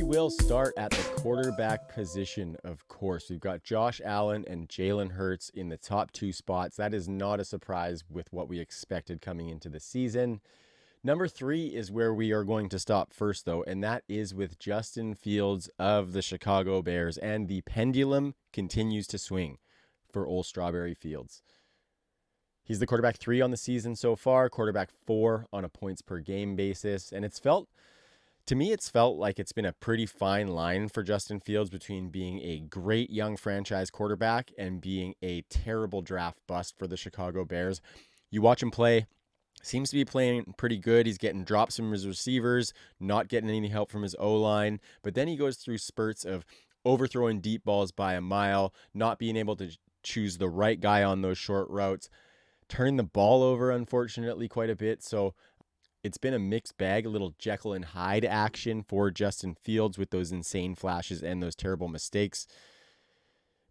will start at the quarterback position, of course. We've got Josh Allen and Jalen Hurts in the top two spots. That is not a surprise with what we expected coming into the season. Number 3 is where we are going to stop first, though, and that is with Justin Fields of the Chicago Bears. And the pendulum continues to swing for old Strawberry Fields. He's the quarterback 3 on the season so far, quarterback 4 on a points per game basis. And it's felt like it's been a pretty fine line for Justin Fields between being a great young franchise quarterback and being a terrible draft bust for the Chicago Bears. You watch him play, seems to be playing pretty good. He's getting drops from his receivers, not getting any help from his O-line. But then he goes through spurts of overthrowing deep balls by a mile, not being able to choose the right guy on those short routes, turning the ball over, unfortunately, quite a bit. So it's been a mixed bag, a little Jekyll and Hyde action for Justin Fields with those insane flashes and those terrible mistakes.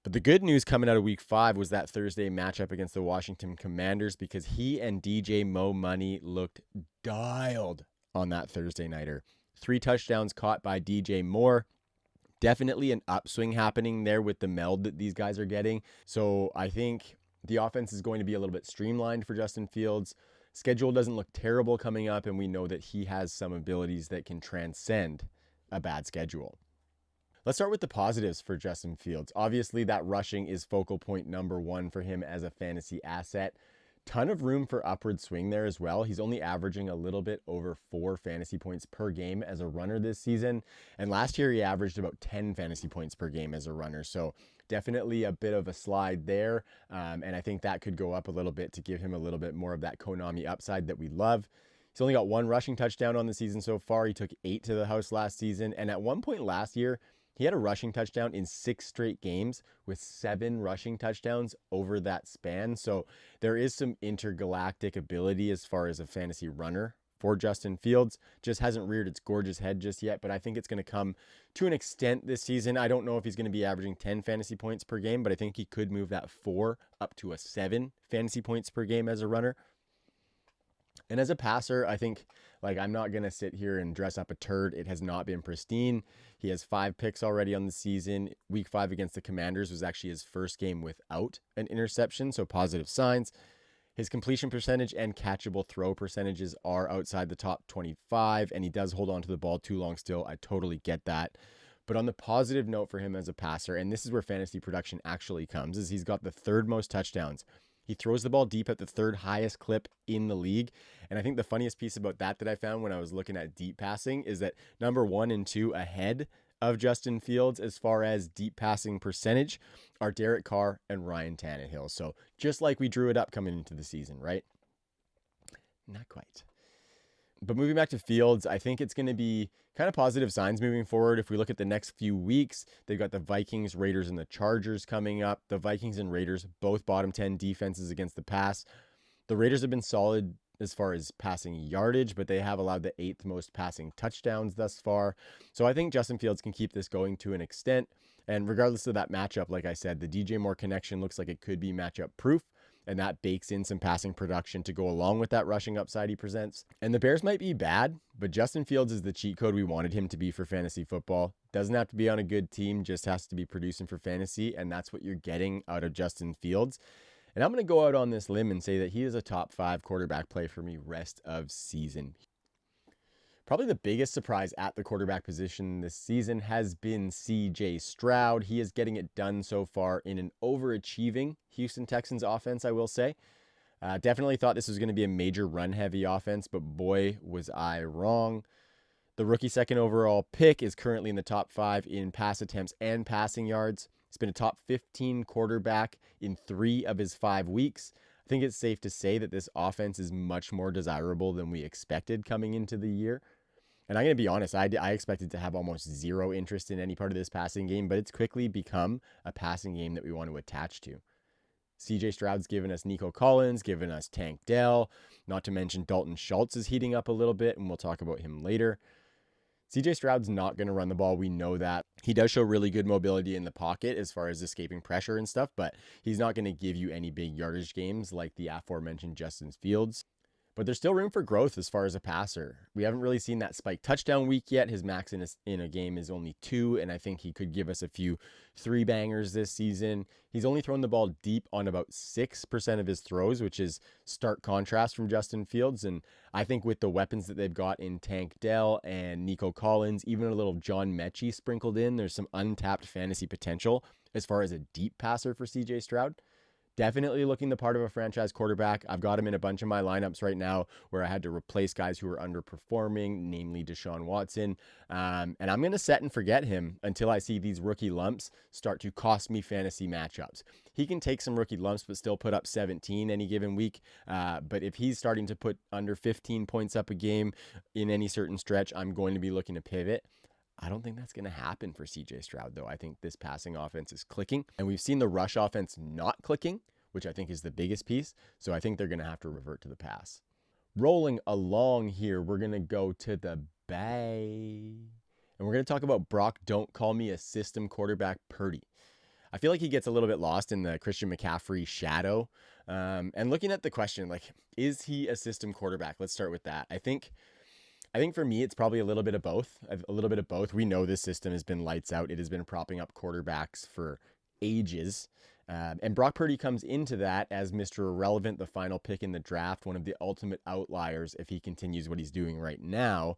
But the good news coming out of week 5 was that Thursday matchup against the Washington Commanders, because he and DJ Mo Money looked dialed on that Thursday nighter. 3 touchdowns caught by DJ Moore. Definitely an upswing happening there with the meld that these guys are getting. So I think the offense is going to be a little bit streamlined for Justin Fields. Schedule doesn't look terrible coming up, and we know that he has some abilities that can transcend a bad schedule. Let's start with the positives for Justin Fields. Obviously, that rushing is focal point number 1 for him as a fantasy asset. Ton of room for upward swing there as well. He's only averaging a little bit over 4 fantasy points per game as a runner this season. And last year, he averaged about 10 fantasy points per game as a runner. So definitely a bit of a slide there. And I think that could go up a little bit to give him a little bit more of that Konami upside that we love. He's only got 1 rushing touchdown on the season so far. He took 8 to the house last season. And at one point last year, he had a rushing touchdown in 6 straight games with 7 rushing touchdowns over that span. So there is some intergalactic ability as far as a fantasy runner for Justin Fields. Just hasn't reared its gorgeous head just yet, but I think it's going to come to an extent this season. I don't know if he's going to be averaging 10 fantasy points per game, but I think he could move that 4 up to a 7 fantasy points per game as a runner. And as a passer, I think, I'm not going to sit here and dress up a turd. It has not been pristine. He has 5 picks already on the season. Week 5 against the Commanders was actually his first game without an interception, so positive signs. His completion percentage and catchable throw percentages are outside the top 25, and he does hold on to the ball too long still. I totally get that. But on the positive note for him as a passer, and this is where fantasy production actually comes, is he's got the 3rd most touchdowns. He throws the ball deep at the 3rd highest clip in the league. And I think the funniest piece about that I found when I was looking at deep passing is that number 1 and 2 ahead of Justin Fields as far as deep passing percentage are Derek Carr and Ryan Tannehill. So just like we drew it up coming into the season, right? Not quite. But moving back to Fields, I think it's going to be kind of positive signs moving forward. If we look at the next few weeks, they've got the Vikings, Raiders, and the Chargers coming up. The Vikings and Raiders, both bottom 10 defenses against the pass. The Raiders have been solid as far as passing yardage, but they have allowed the 8th most passing touchdowns thus far. So I think Justin Fields can keep this going to an extent. And regardless of that matchup, like I said, the DJ Moore connection looks like it could be matchup proof. And that bakes in some passing production to go along with that rushing upside he presents. And the Bears might be bad, but Justin Fields is the cheat code we wanted him to be for fantasy football. Doesn't have to be on a good team, just has to be producing for fantasy, and that's what you're getting out of Justin Fields. And I'm going to go out on this limb and say that he is a top 5 quarterback play for me rest of season. Probably the biggest surprise at the quarterback position this season has been CJ Stroud. He is getting it done so far in an overachieving Houston Texans offense, I will say. Definitely thought this was going to be a major run-heavy offense, but boy, was I wrong. The rookie 2nd overall pick is currently in the top 5 in pass attempts and passing yards. He's been a top 15 quarterback in 3 of his 5 weeks. I think it's safe to say that this offense is much more desirable than we expected coming into the year. And I'm going to be honest, I expected to have almost 0 interest in any part of this passing game, but it's quickly become a passing game that we want to attach to. CJ Stroud's given us Nico Collins, given us Tank Dell, not to mention Dalton Schultz is heating up a little bit, and we'll talk about him later. CJ Stroud's not going to run the ball. We know that. He does show really good mobility in the pocket as far as escaping pressure and stuff, but he's not going to give you any big yardage games like the aforementioned Justin Fields. but there's still room for growth as far as a passer. We haven't really seen that spike touchdown week yet. His max in a game is only 2, and I think he could give us a few 3-bangers this season. He's only thrown the ball deep on about 6% of his throws, which is stark contrast from Justin Fields. And I think with the weapons that they've got in Tank Dell and Nico Collins, even a little John Mechie sprinkled in, there's some untapped fantasy potential as far as a deep passer for CJ Stroud. Definitely looking the part of a franchise quarterback. I've got him in a bunch of my lineups right now where I had to replace guys who were underperforming, namely Deshaun Watson. And I'm going to set and forget him until I see these rookie lumps start to cost me fantasy matchups. He can take some rookie lumps but still put up 17 any given week. But if he's starting to put under 15 points up a game in any certain stretch, I'm going to be looking to pivot. I don't think that's going to happen for CJ Stroud, though. I think this passing offense is clicking, and we've seen the rush offense not clicking, which I think is the biggest piece. So I think they're going to have to revert to the pass. Rolling along here, we're going to go to the Bay, and we're going to talk about Brock Don't Call Me a System quarterback Purdy. I feel like he gets a little bit lost in the Christian McCaffrey shadow. And looking at the question, like, is he a system quarterback? Let's start with that. I think for me, it's probably a little bit of both. We know this system has been lights out. It has been propping up quarterbacks for ages. And Brock Purdy comes into that as Mr. Irrelevant, the final pick in the draft, one of the ultimate outliers if he continues what he's doing right now.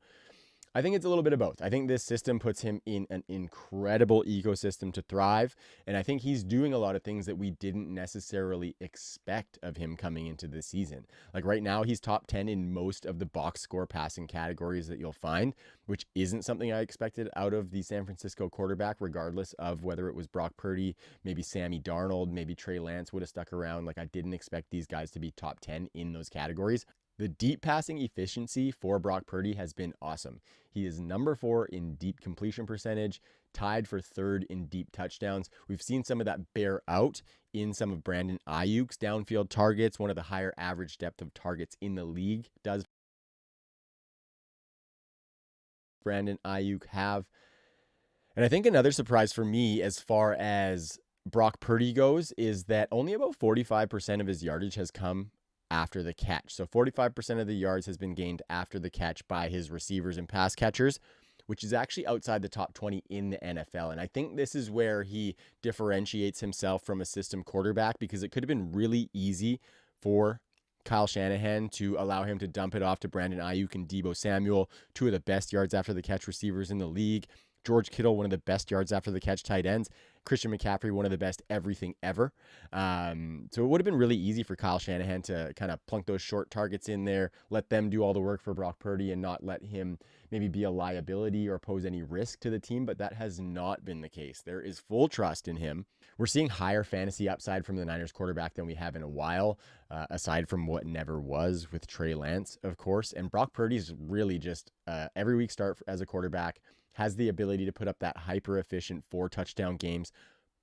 I think it's a little bit of both. I think this system puts him in an incredible ecosystem to thrive, and I think he's doing a lot of things that we didn't necessarily expect of him coming into this season. Like right now, he's top 10 in most of the box score passing categories that you'll find, which isn't something I expected out of the San Francisco quarterback, regardless of whether it was Brock Purdy, maybe Sammy Darnold, maybe Trey Lance would have stuck around. Like I didn't expect these guys to be top 10 in those categories. The deep passing efficiency for Brock Purdy has been awesome. He is number 4 in deep completion percentage, tied for 3rd in deep touchdowns. We've seen some of that bear out in some of Brandon Ayuk's downfield targets, one of the higher average depth of targets in the league does Brandon Ayuk have. And I think another surprise for me as far as Brock Purdy goes is that only about 45% of his yardage has come after the catch. So 45% of the yards has been gained after the catch by his receivers and pass catchers, which is actually outside the top 20 in the NFL. And I think this is where he differentiates himself from a system quarterback, because it could have been really easy for Kyle Shanahan to allow him to dump it off to Brandon Ayuk and Deebo Samuel, 2 of the best yards after the catch receivers in the league. George Kittle, one of the best yards after the catch tight ends. Christian McCaffrey, one of the best everything ever. So it would have been really easy for Kyle Shanahan to kind of plunk those short targets in there, let them do all the work for Brock Purdy and not let him maybe be a liability or pose any risk to the team, but that has not been the case. There is full trust in him. We're seeing higher fantasy upside from the Niners quarterback than we have in a while, aside from what never was with Trey Lance, of course. And Brock Purdy's really just every week start as a quarterback, has the ability to put up that hyper-efficient 4-touchdown games.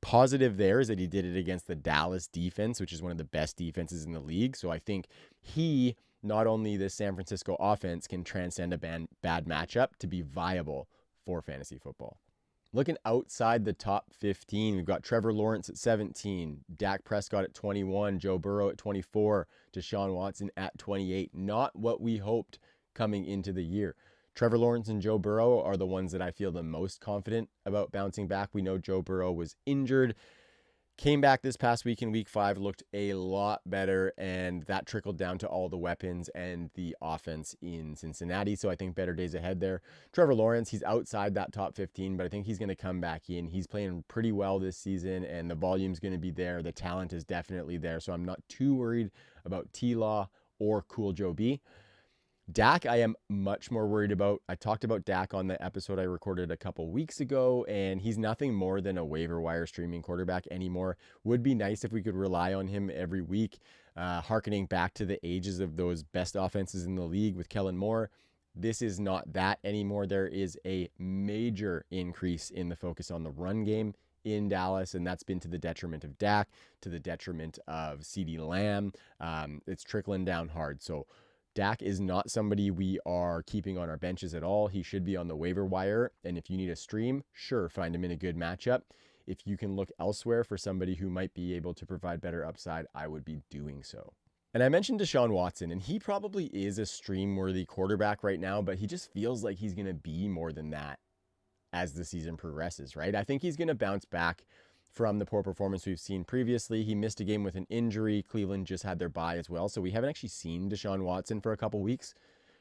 Positive there is that he did it against the Dallas defense, which is one of the best defenses in the league. So I think he, not only the San Francisco offense, can transcend a bad matchup to be viable for fantasy football. Looking outside the top 15, we've got Trevor Lawrence at 17, Dak Prescott at 21, Joe Burrow at 24, Deshaun Watson at 28. Not what we hoped coming into the year. Trevor Lawrence and Joe Burrow are the ones that I feel the most confident about bouncing back. We know Joe Burrow was injured, came back this past week in week 5, looked a lot better, and that trickled down to all the weapons and the offense in Cincinnati. So I think better days ahead there. Trevor Lawrence, he's outside that top 15, but I think he's going to come back in. He's playing pretty well this season, and the volume's going to be there. The talent is definitely there. So I'm not too worried about T-Law or Cool Joe B. Dak, I am much more worried about. I talked about Dak on the episode I recorded a couple weeks ago, and he's nothing more than a waiver wire streaming quarterback anymore. Would be nice if we could rely on him every week, hearkening back to the ages of those best offenses in the league with Kellen Moore. This is not that anymore. There is a major increase in the focus on the run game in Dallas, and that's been to the detriment of Dak, to the detriment of CeeDee Lamb. It's trickling down hard. So Dak is not somebody we are keeping on our benches at all. He should be on the waiver wire. And if you need a stream, sure, find him in a good matchup. If you can look elsewhere for somebody who might be able to provide better upside, I would be doing so. And I mentioned Deshaun Watson, and he probably is a stream-worthy quarterback right now, but he just feels like he's going to be more than that as the season progresses, right? I think he's going to bounce back from the poor performance we've seen previously. He missed a game with an injury. Cleveland just had their bye as well, so we haven't actually seen Deshaun Watson for a couple weeks.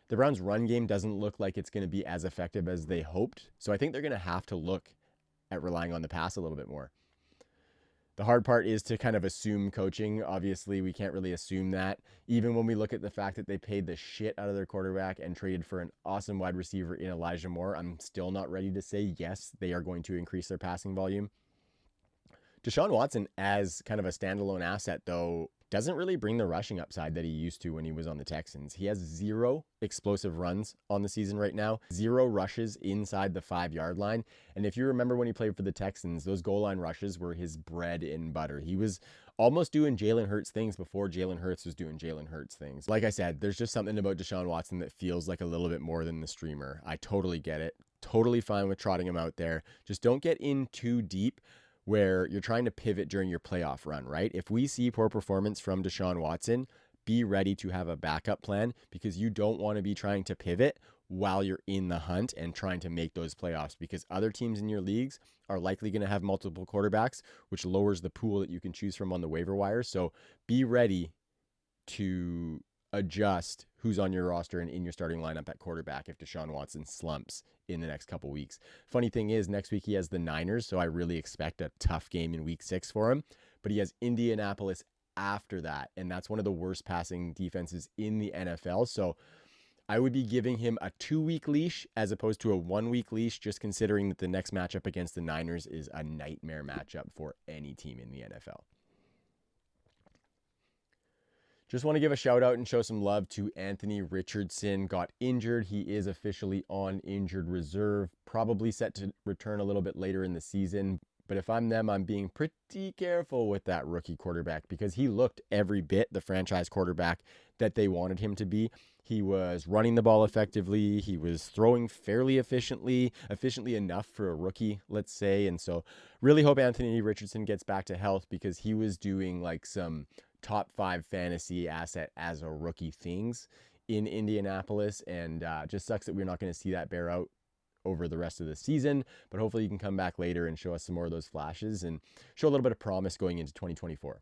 The Browns' run game doesn't look like it's going to be as effective as they hoped, so I think they're going to have to look at relying on the pass a little bit more. The hard part is to kind of assume coaching. Obviously, we can't really assume that. Even when we look at the fact that they paid the shit out of their quarterback and traded for an awesome wide receiver in Elijah Moore, I'm still not ready to say, yes, they are going to increase their passing volume. Deshaun Watson, as kind of a standalone asset, though, doesn't really bring the rushing upside that he used to when he was on the Texans. He has 0 explosive runs on the season right now, 0 rushes inside the 5-yard line. And if you remember when he played for the Texans, those goal line rushes were his bread and butter. He was almost doing Jalen Hurts things before Jalen Hurts was doing Jalen Hurts things. Like I said, there's just something about Deshaun Watson that feels like a little bit more than the streamer. I totally get it. Totally fine with trotting him out there. Just don't get in too deep where you're trying to pivot during your playoff run, right? If we see poor performance from Deshaun Watson, be ready to have a backup plan, because you don't want to be trying to pivot while you're in the hunt and trying to make those playoffs, because other teams in your leagues are likely going to have multiple quarterbacks, which lowers the pool that you can choose from on the waiver wire. So be ready to adjust who's on your roster and in your starting lineup at quarterback if Deshaun Watson slumps in the next couple weeks. Funny thing is, next week he has the Niners, so I really expect a tough game in week 6 for him. But he has Indianapolis after that, and that's one of the worst passing defenses in the NFL. So I would be giving him a 2-week leash as opposed to a 1-week leash, just considering that the next matchup against the Niners is a nightmare matchup for any team in the NFL. Just want to give a shout out and show some love to Anthony Richardson. Got injured. He is officially on injured reserve, probably set to return a little bit later in the season. But if I'm them, I'm being pretty careful with that rookie quarterback, because he looked every bit the franchise quarterback that they wanted him to be. He was running the ball effectively. He was throwing fairly efficiently enough for a rookie, let's say. And so really hope Anthony Richardson gets back to health, because he was doing like some top 5 fantasy asset as a rookie things in Indianapolis. And just sucks that we're not going to see that bear out over the rest of the season, but hopefully you can come back later and show us some more of those flashes and show a little bit of promise going into 2024.